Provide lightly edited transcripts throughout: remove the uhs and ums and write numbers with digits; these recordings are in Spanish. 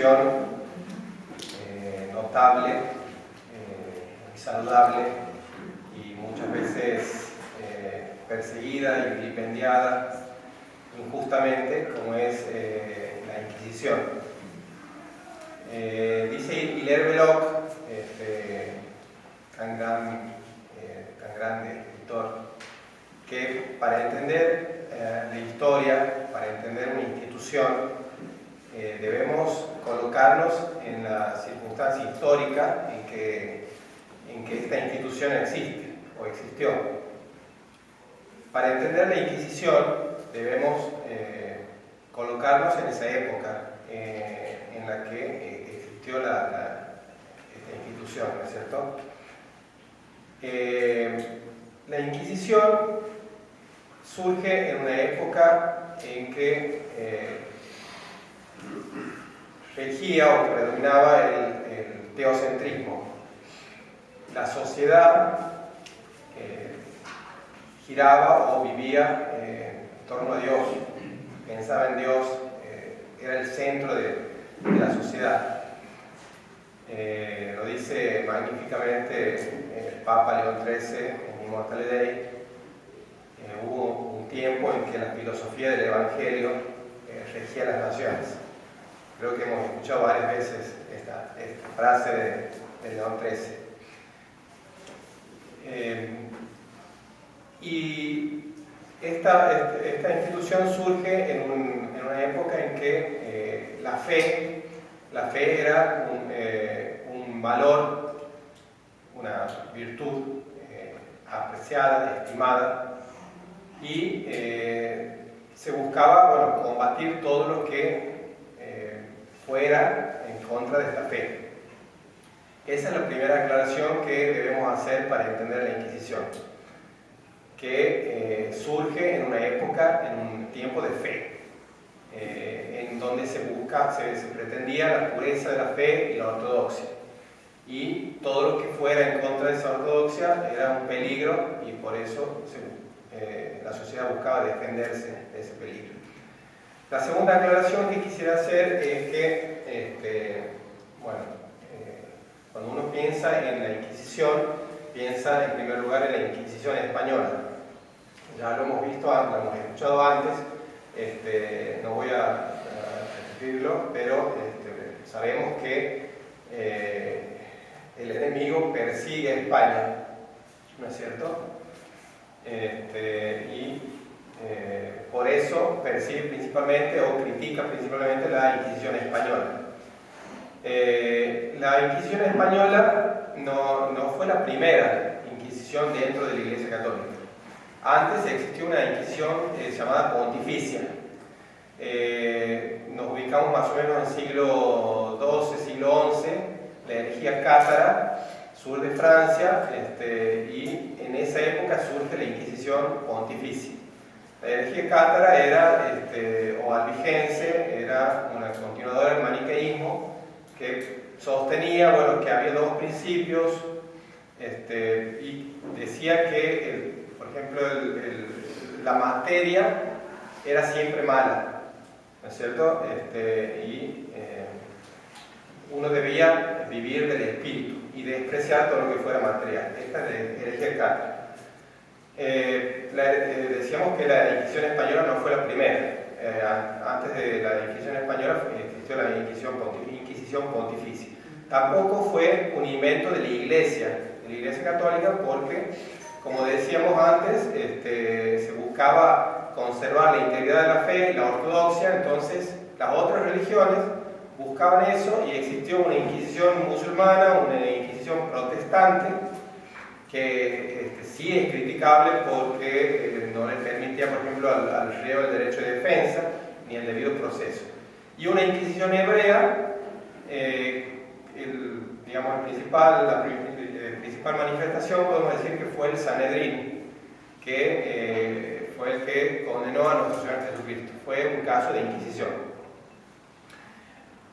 institución notable, muy saludable y muchas veces perseguida y vilipendiada injustamente, como es la Inquisición. Dice Hilaire Belloc, tan grande escritor, que para entender la historia, para entender una institución, debemos colocarnos en la circunstancia histórica en que esta institución existe o existió. Para entender la Inquisición debemos colocarnos en esa época en la que existió esta institución, ¿no es cierto? La Inquisición surge en una época en que regía o predominaba el teocentrismo. La sociedad giraba o vivía en torno a Dios, pensaba en Dios, era el centro de la sociedad. Lo dice magníficamente el Papa León XIII en Immortale Dei. Hubo un tiempo en que la filosofía del Evangelio regía las naciones. Creo que hemos escuchado varias veces esta frase de León XIII. Y esta institución surge en una época en que la fe era un valor, una virtud apreciada, estimada, y se buscaba combatir todo lo que fuera en contra de esta fe. Esa es la primera aclaración que debemos hacer para entender la Inquisición, que surge en una época, en un tiempo de fe, en donde se pretendía la pureza de la fe y la ortodoxia, y todo lo que fuera en contra de esa ortodoxia era un peligro, y por eso la sociedad buscaba defenderse de ese peligro. La segunda aclaración que quisiera hacer es que, cuando uno piensa en la Inquisición, piensa en primer lugar en la Inquisición española. Ya lo hemos visto, lo hemos escuchado antes, no voy a repetirlo, pero sabemos que el enemigo persigue a España, ¿no es cierto? Por eso persigue principalmente o critica principalmente la Inquisición española. La Inquisición española no fue la primera Inquisición dentro de la Iglesia Católica. Antes existió una Inquisición llamada Pontificia. Nos ubicamos más o menos en el siglo XII, siglo XI, la herejía cátara, sur de Francia, y en esa época surge la Inquisición Pontificia. La herejía cátara era, o albigense, era una continuadora del maniqueísmo que sostenía, que había dos principios, y decía que, por ejemplo, la materia era siempre mala, ¿no es cierto? Uno debía vivir del espíritu y despreciar todo lo que fuera material. Esta es la herejía cátara. Decíamos que la Inquisición española no fue la primera. Antes de la Inquisición española existió la Inquisición Pontificia. Tampoco fue un invento de la Iglesia Católica, porque, como decíamos antes, se buscaba conservar la integridad de la fe y la ortodoxia. Entonces las otras religiones buscaban eso, y existió una Inquisición musulmana, una Inquisición protestante, que sí es criticable porque no le permitía, por ejemplo, al reo el derecho de defensa ni el debido proceso. Y una Inquisición hebrea, la principal manifestación, podemos decir que fue el Sanedrín, que fue el que condenó a nuestro Señor Jesucristo. Fue un caso de Inquisición.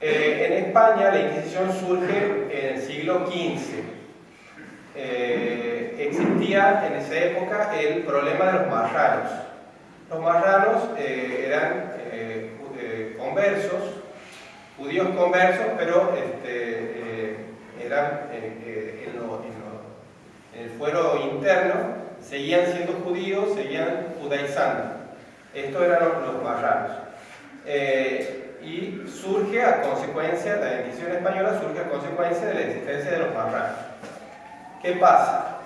En España la Inquisición surge en el siglo XV. Existía en esa época el problema de los marranos. Los marranos eran conversos judíos conversos, pero eran en el fuero interno, seguían siendo judíos, seguían judaizando. Estos eran los marranos. Y surge a consecuencia, la Inquisición española surge a consecuencia de la existencia de los marranos. ¿Qué pasa?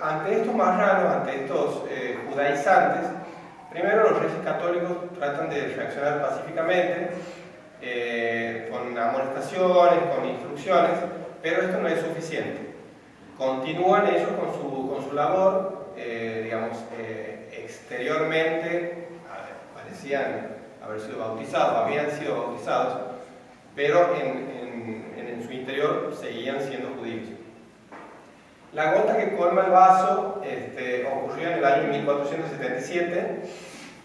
Ante estos marranos, ante estos judaizantes, primero los reyes católicos tratan de reaccionar pacíficamente, con amonestaciones, con instrucciones, pero esto no es suficiente. Continúan ellos con su labor, digamos, exteriormente parecían haber sido bautizados, habían sido bautizados, pero en su interior seguían siendo judíos. La gota que colma el vaso ocurrió en el año 1477,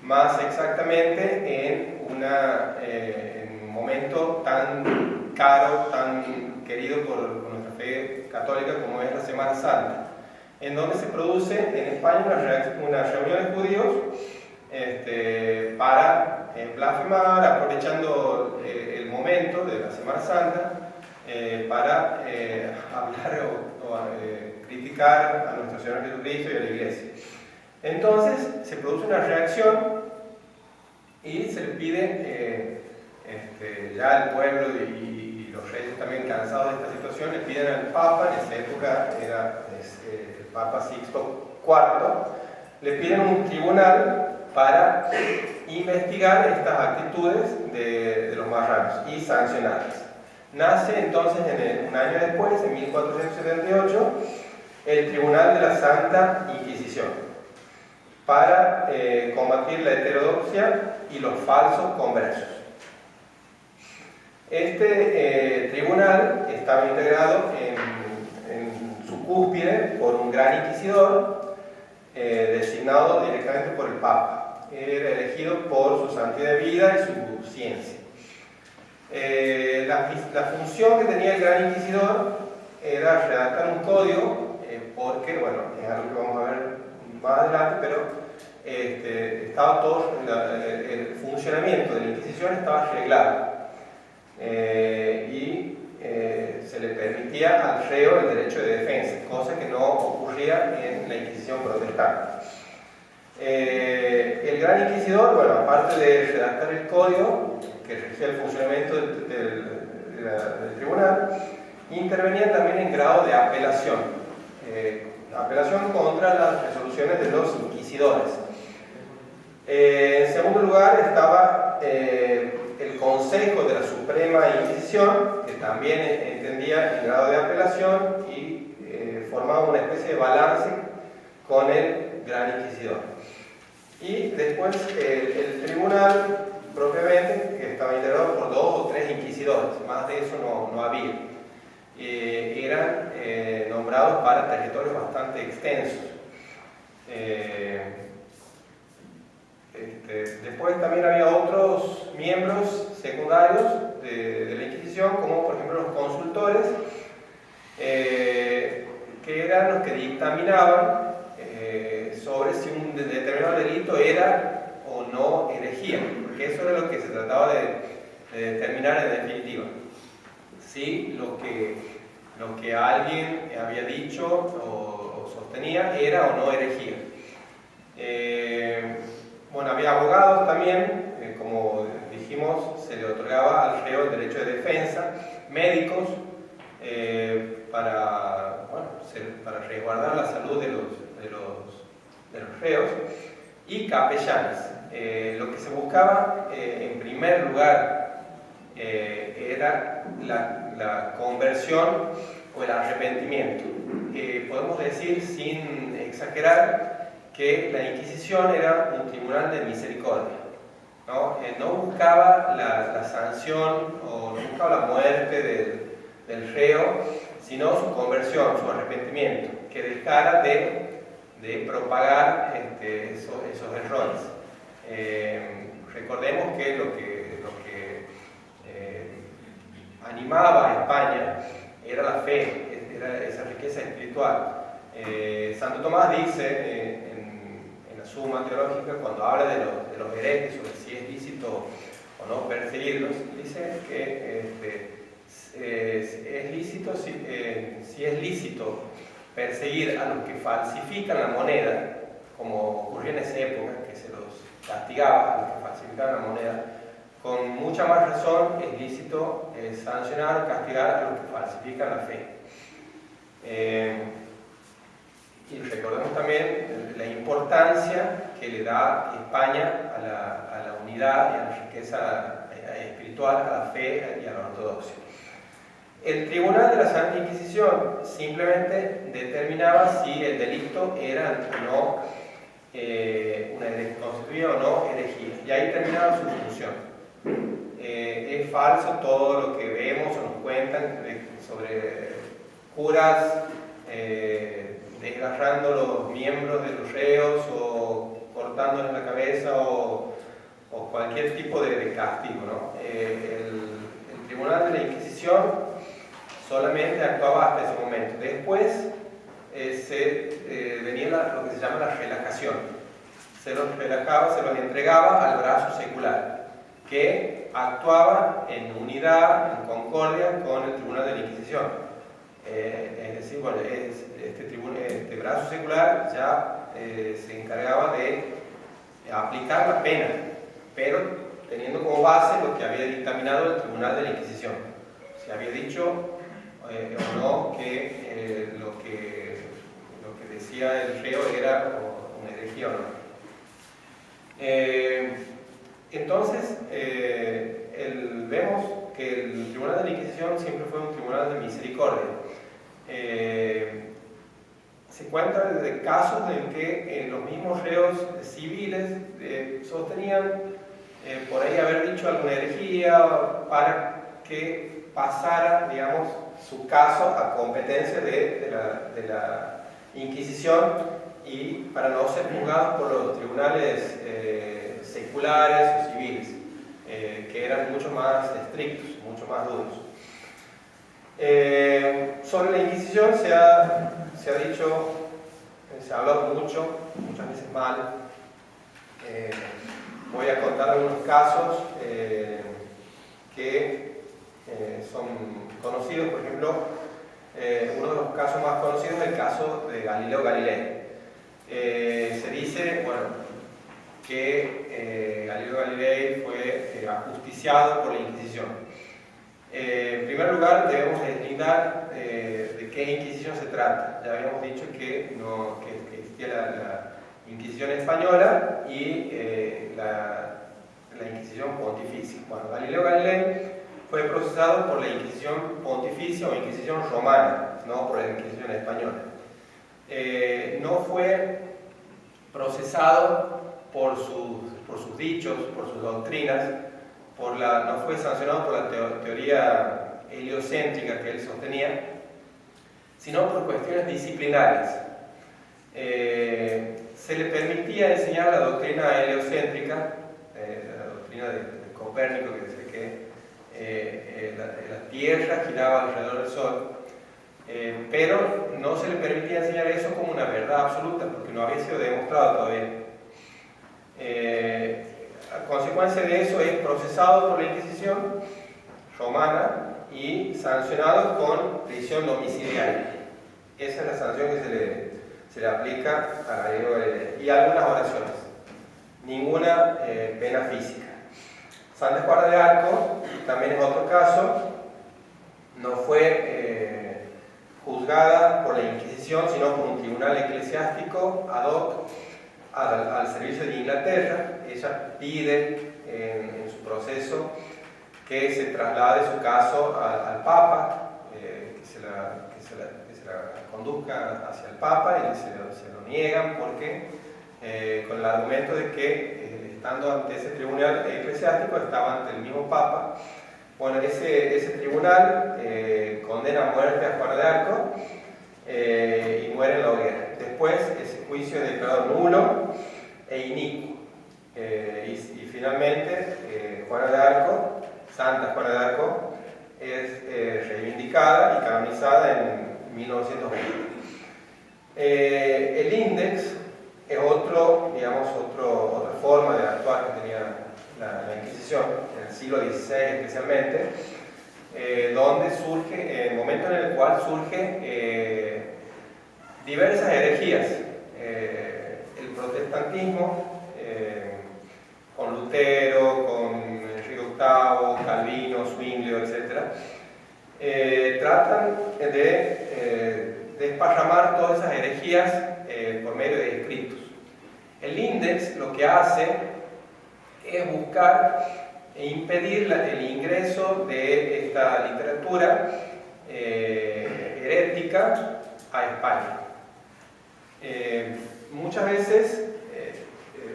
más exactamente en un momento tan caro, tan querido por nuestra fe católica como es la Semana Santa, en donde se produce en España una reunión de judíos para blasfemar, aprovechando el momento de la Semana Santa, para hablar o criticar a nuestro Señor Jesucristo y a la Iglesia. Entonces se produce una reacción y se le pide, ya el pueblo y los reyes también cansados de esta situación, le piden al Papa, en esa época era el Papa Sixto IV, le piden un tribunal para investigar estas actitudes de los marranos y sancionarlas. Nace entonces, un año después, en 1478, el Tribunal de la Santa Inquisición, para combatir la heterodoxia y los falsos conversos. Este tribunal estaba integrado en su cúspide por un gran inquisidor, designado directamente por el Papa. Era elegido por su santidad de vida y su ciencia. La función que tenía el gran inquisidor era redactar un código, porque, bueno, es algo que vamos a ver más adelante, pero estaba todo, el funcionamiento de la Inquisición estaba arreglado, y se le permitía al reo el derecho de defensa, cosa que no ocurría en la Inquisición protestante. El gran inquisidor, bueno, aparte de redactar el código que regía el funcionamiento del tribunal, intervenía también en grado de apelación, apelación contra las resoluciones de los inquisidores. En segundo lugar estaba el Consejo de la Suprema Inquisición, que también entendía el grado de apelación y formaba una especie de balance con el gran inquisidor. Y después el tribunal propiamente, que estaba integrado por 2 o 3 inquisidores, más de eso no había. Eran nombrados para territorios bastante extensos. Después también había otros miembros secundarios de la Inquisición, como por ejemplo los consultores, que eran los que dictaminaban sobre si un determinado delito era o no herejía, porque eso era lo que se trataba de determinar en definitiva. Si lo que alguien había dicho o sostenía era o no herejía. Bueno, había abogados también, como dijimos, se le otorgaba al reo el derecho de defensa, médicos, para resguardar la salud de los reos, y capellanes. Lo que se buscaba en primer lugar era la conversión o el arrepentimiento. Podemos decir sin exagerar que la Inquisición era un tribunal de misericordia, ¿no? No buscaba la sanción o no buscaba la muerte del reo, sino su conversión, su arrepentimiento, que dejara de propagar esos errores. Recordemos que lo que animaba a España era la fe, era esa riqueza espiritual. Santo Tomás dice en la Suma Teológica, cuando habla de los herejes, sobre si es lícito o no perseguirlos, dice que es lícito, si es lícito perseguir a los que falsifican la moneda, como ocurrió en esa época, que se los castigaba a los que falsificaban la moneda, con mucha más razón es lícito sancionar o castigar a los que falsifican la fe. Y recordemos también la importancia que le da España a la unidad y a la riqueza espiritual, a la fe y a la ortodoxia. El Tribunal de la Santa Inquisición simplemente determinaba si el delito era o no constituía o no herejía, y ahí terminaba su función. Es falso todo lo que vemos o nos cuentan sobre curas desgarrando los miembros de los reos o cortándoles la cabeza o cualquier tipo de castigo, ¿no? El Tribunal de la Inquisición solamente actuaba hasta ese momento. Después venía lo que se llama la relajación. Se los relajaba, se los entregaba al brazo secular, que actuaba en unidad, en concordia con el Tribunal de la Inquisición. Es decir, bueno, este brazo secular ya se encargaba de aplicar la pena, pero teniendo como base lo que había dictaminado el Tribunal de la Inquisición. Se había dicho o no que lo que decía el reo era una herejía o no. Entonces, vemos que el Tribunal de la Inquisición siempre fue un tribunal de misericordia. Se cuentan de casos en que los mismos reos civiles sostenían por ahí haber dicho alguna herejía para que pasara, digamos, su caso a competencia de la Inquisición y para no ser juzgados por los tribunales seculares o civiles, que eran mucho más estrictos, mucho más duros. Sobre la Inquisición se ha dicho, se ha hablado mucho, muchas veces mal. Voy a contar algunos casos que son conocidos. Por ejemplo, uno de los casos más conocidos es el caso de Galileo Galilei. Se dice, bueno, que Galileo Galilei fue ajusticiado por la Inquisición. En primer lugar, debemos deslindar de qué Inquisición se trata. Ya habíamos dicho que existía la Inquisición española y la Inquisición pontificia. Bueno, Galileo Galilei fue procesado por la Inquisición pontificia o Inquisición romana, no por la Inquisición española. No fue procesado por sus dichos, por sus doctrinas, no fue sancionado por la teoría heliocéntrica que él sostenía, sino por cuestiones disciplinarias. Se le permitía enseñar la doctrina heliocéntrica, la doctrina de Copérnico, que dice que la Tierra giraba alrededor del Sol, pero no se le permitía enseñar eso como una verdad absoluta, porque no había sido demostrado todavía. A consecuencia de eso es procesado por la Inquisición romana y sancionado con prisión domiciliaria. Esa es la sanción que se le aplica a Galileo Galilei. Y algunas oraciones, ninguna pena física. Santa Juana de Arco también es otro caso, no fue juzgada por la Inquisición, sino por un tribunal eclesiástico ad hoc al servicio de Inglaterra. Ella pide en su proceso que se traslade su caso al Papa, que se la conduzca hacia el Papa, y se lo niegan porque con el argumento de que estando ante ese tribunal eclesiástico estaba ante el mismo Papa. Bueno, ese tribunal condena a muerte a Juana de Arco y muere en la hoguera. Después ese juicio es declarado nulo e inicuo. Y finalmente Juana de Arco, Santa Juana de Arco, es reivindicada y canonizada en 1920. El índex es otra forma de actuar que tenía la Inquisición, en el siglo XVI especialmente, donde surge, el momento en el cual surge diversas herejías. El protestantismo, con Lutero, con Enrique VIII, Calvino, Zwinglio, etc., tratan de desparramar todas esas herejías por medio de escritos. El Index lo que hace es buscar e impedir el ingreso de esta literatura herética a España. Muchas veces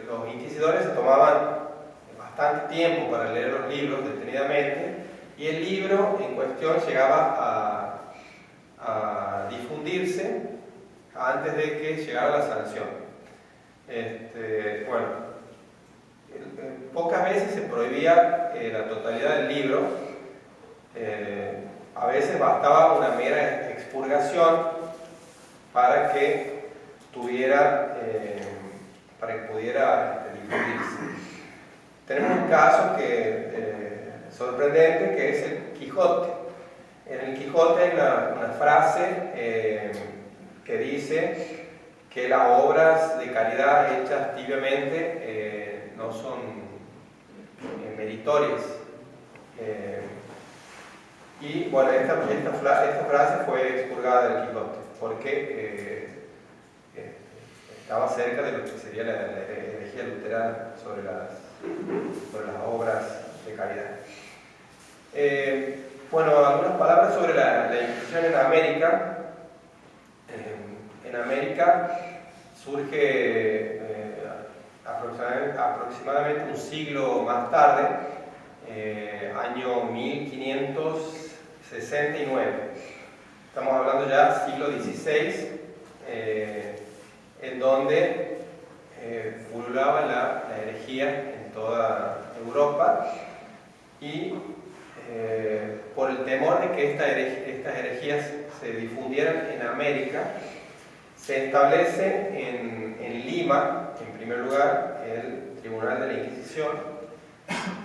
los inquisidores se tomaban bastante tiempo para leer los libros detenidamente, y el libro en cuestión llegaba a difundirse antes de que llegara la sanción. Pocas veces se prohibía la totalidad del libro. A veces bastaba una mera expurgación para que pudiera difundirse. Tenemos un caso sorprendente, que es el Quijote. En el Quijote hay una frase que dice que las obras de caridad hechas tibiamente no son meritorias. Y bueno, esta frase fue expurgada del Quijote porque estaba cerca de lo que sería la herejía luterana sobre las obras de caridad. Algunas palabras sobre la Inquisición en América. En América surge aproximadamente un siglo más tarde, año 1569. Estamos hablando ya siglo XVI, en donde pululaba la herejía en toda Europa, y por el temor de que estas herejías se difundieran en América, se establece en Lima, en primer lugar, el Tribunal de la Inquisición,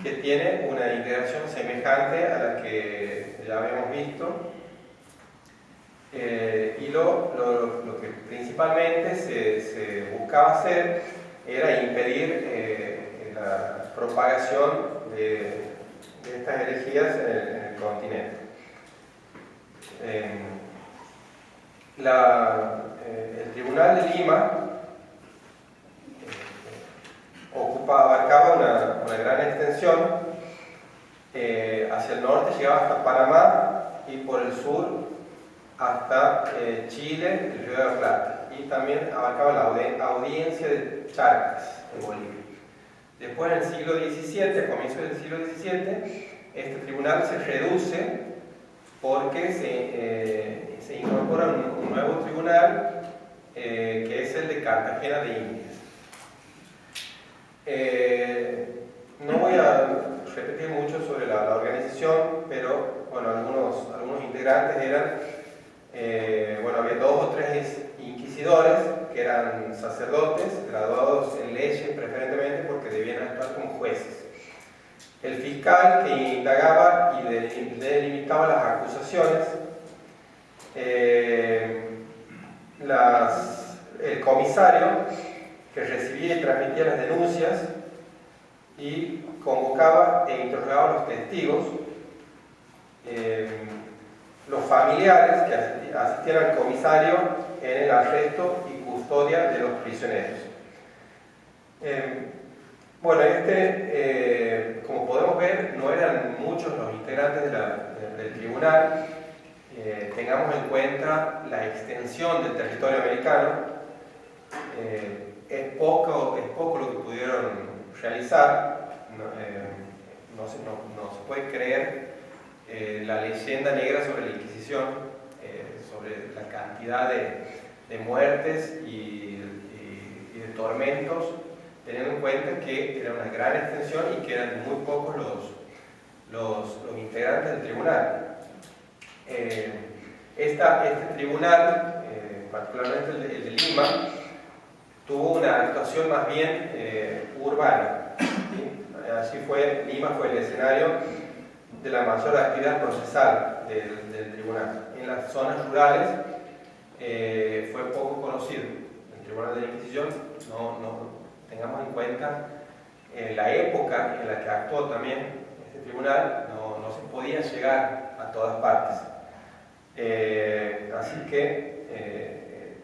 que tiene una integración semejante a la que ya habíamos visto, y lo que principalmente se buscaba hacer era impedir la propagación de estas herejías en el continente. El Tribunal de Lima abarcaba una gran extensión. Hacia el norte llegaba hasta Panamá, y por el sur hasta Chile, el Río de la Plata, y también abarcaba la audiencia de Charcas, en Bolivia. Después, en el siglo XVII, a comienzos del siglo XVII, este tribunal se reduce porque se incorpora un nuevo tribunal, que es el de Cartagena de Indias. No voy a repetir mucho sobre la organización, pero bueno, algunos integrantes eran, había 2 o 3 inquisidores que eran sacerdotes, graduados en leyes preferentemente, porque debían actuar como jueces. El fiscal, que indagaba y delimitaba las acusaciones. El comisario, que recibía y transmitía las denuncias y convocaba e interrogaba a los testigos. Los familiares, que asistían al comisario en el arresto y custodia de los prisioneros. Como podemos ver, no eran muchos los integrantes del tribunal. Tengamos en cuenta la extensión del territorio americano. Es poco lo que pudieron realizar. No se puede creer la leyenda negra sobre la Inquisición, sobre la cantidad de muertes y de tormentos, teniendo en cuenta que era una gran extensión y que eran muy pocos los integrantes del tribunal. Este tribunal, particularmente el de Lima, tuvo una actuación más bien urbana, ¿sí? Lima fue el escenario de la mayor actividad procesal del tribunal. En las zonas rurales fue poco conocido el Tribunal de la Inquisición. Tengamos en cuenta la época en la que actuó también este tribunal, no se podía llegar a todas partes. Así que,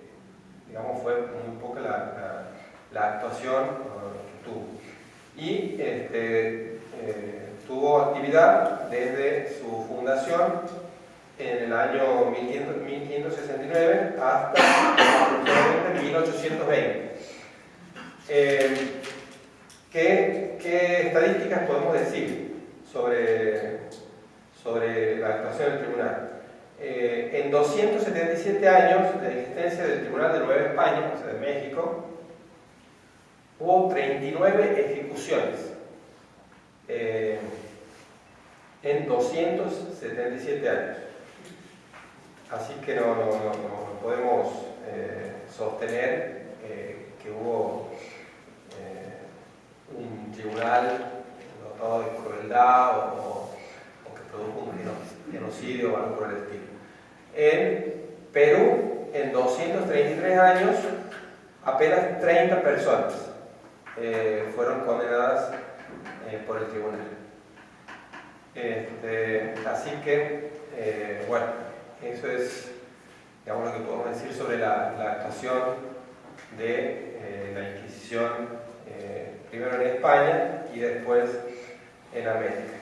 digamos, fue muy poca la actuación que tuvo. Y tuvo actividad desde su fundación en el año 1569 hasta aproximadamente 1820. ¿Qué estadísticas podemos decir sobre la actuación del tribunal? En 277 años de existencia del Tribunal de Nueva España, o sea, de México, hubo 39 ejecuciones en 277 años. Así que no podemos sostener que hubo un tribunal dotado de crueldad o que produjo un genocidio o algo por el estilo. En Perú, en 233 años, apenas 30 personas fueron condenadas por el tribunal. Así que, bueno, eso es, digamos, lo que podemos decir sobre la actuación de la Inquisición, primero en España y después en América.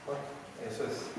Bueno, eso es.